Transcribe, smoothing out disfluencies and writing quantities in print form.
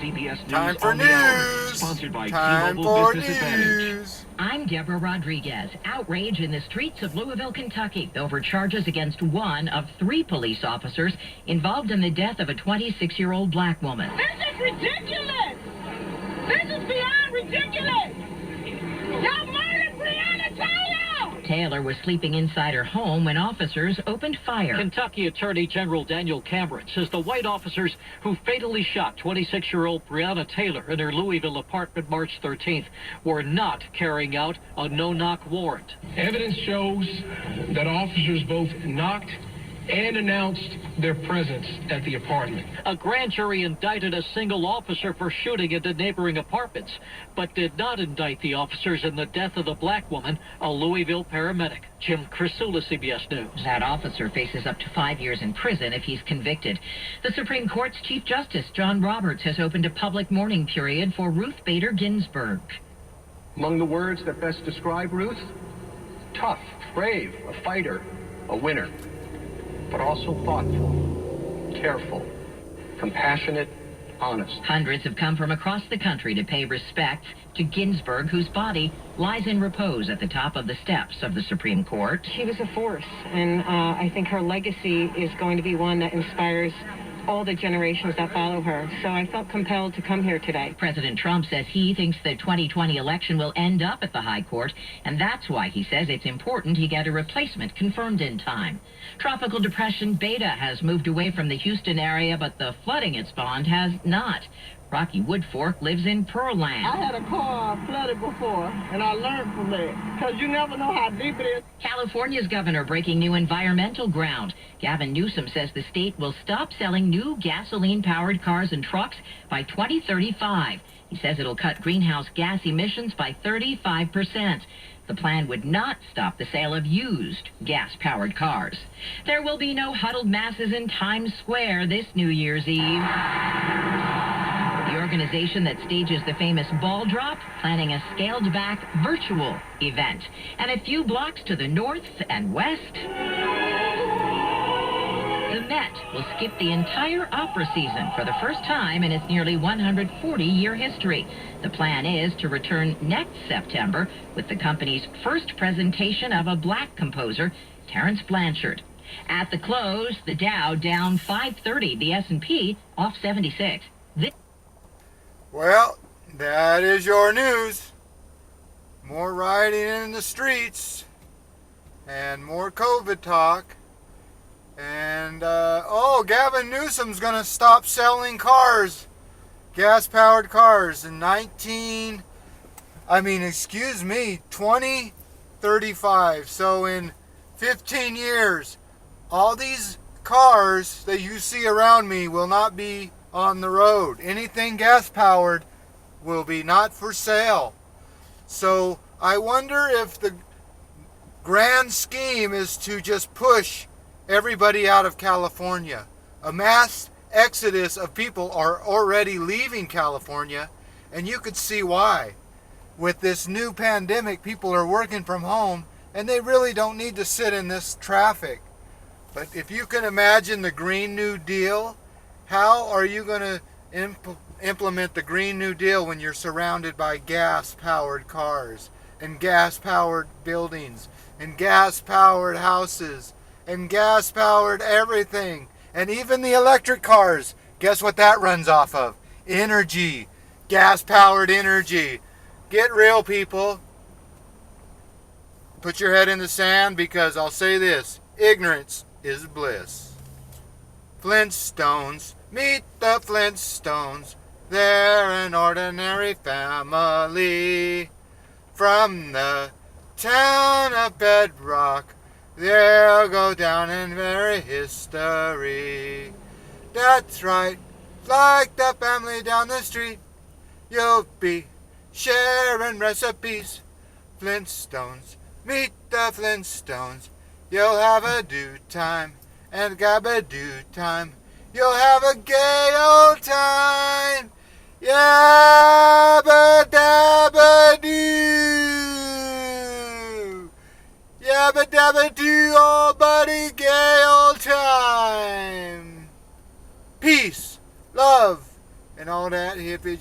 CBS News Time for on the Hour, news. sponsored by Time T-Mobile for Business Advantage. news. I'm Deborah Rodriguez. Outrage in the streets of Louisville, Kentucky over charges against one of three police officers involved in the death of a 26-year-old black woman. This is ridiculous! This is beyond ridiculous! Y'all murdered Breonna Taylor! Taylor was sleeping inside her home when officers opened fire. Kentucky Attorney General Daniel Cameron says the white officers who fatally shot 26-year-old Breonna Taylor in her Louisville apartment March 13th were not carrying out a no-knock warrant. Evidence shows that officers both knocked and announced their presence at the apartment. A grand jury indicted a single officer for shooting into neighboring apartments, but did not indict the officers in the death of the black woman, a Louisville paramedic. Jim Crisula, CBS News. That officer faces up to 5 years in prison if he's convicted. The Supreme Court's Chief Justice John Roberts has opened a public mourning period for Ruth Bader Ginsburg. Among the words that best describe Ruth, tough, brave, a fighter, a winner, but also thoughtful, careful, compassionate, honest. Hundreds have come from across the country to pay respects to Ginsburg, whose body lies in repose at the top of the steps of the Supreme Court. She was a force, and I think her legacy is going to be one that inspires all the generations that follow her. So I felt compelled to come here today. President Trump says he thinks the 2020 election will end up at the High Court, and that's why he says it's important he get a replacement confirmed in time. Tropical depression Beta has moved away from the Houston area, but the flooding it spawned has not. Rocky Woodfork lives in Pearland. I had a car flooded before, and I learned from that, because you never know how deep it is. California's governor breaking new environmental ground. Gavin Newsom says the state will stop selling new gasoline-powered cars and trucks by 2035. He says it'll cut greenhouse gas emissions by 35%. The plan would not stop the sale of used gas-powered cars. There will be no huddled masses in Times Square this New Year's Eve. The organization that stages the famous ball drop planning a scaled-back virtual event. And a few blocks to the north and west, the Met will skip the entire opera season for the first time in its nearly 140-year history. The plan is to return next September with the company's first presentation of a black composer, Terence Blanchard. At the close, the Dow down 530, the S&P off 76. Well, that is your news. More rioting in the streets and more COVID talk. And, Gavin Newsom's going to stop selling cars, gas-powered cars in 2035. So in 15 years, all these cars that you see around me will not be on the road. Anything gas-powered will be not for sale. So I wonder if the grand scheme is to just push everybody out of California. A mass exodus of people are already leaving California, and you could see why. With this new pandemic, people are working from home, and they really don't need to sit in this traffic. But if you can imagine the Green New Deal, how are you going to implement the Green New Deal when you're surrounded by gas-powered cars and gas-powered buildings and gas-powered houses and gas-powered everything? And even the electric cars, guess what that runs off of? Energy. Gas-powered energy. Get real, people. Put your head in the sand, because I'll say this: ignorance is bliss. Flintstones, meet the Flintstones. They're an ordinary family from the town of Bedrock. They'll go down in very history. That's right, like the family down the street, you'll be sharing recipes. Flintstones, meet the Flintstones. You'll have a do time and gabba-doo time. You'll have a gay old time. Yabba-dabba-doo. Yabba-dabba-doo, old buddy, gay old time. Peace, love, and all that hippie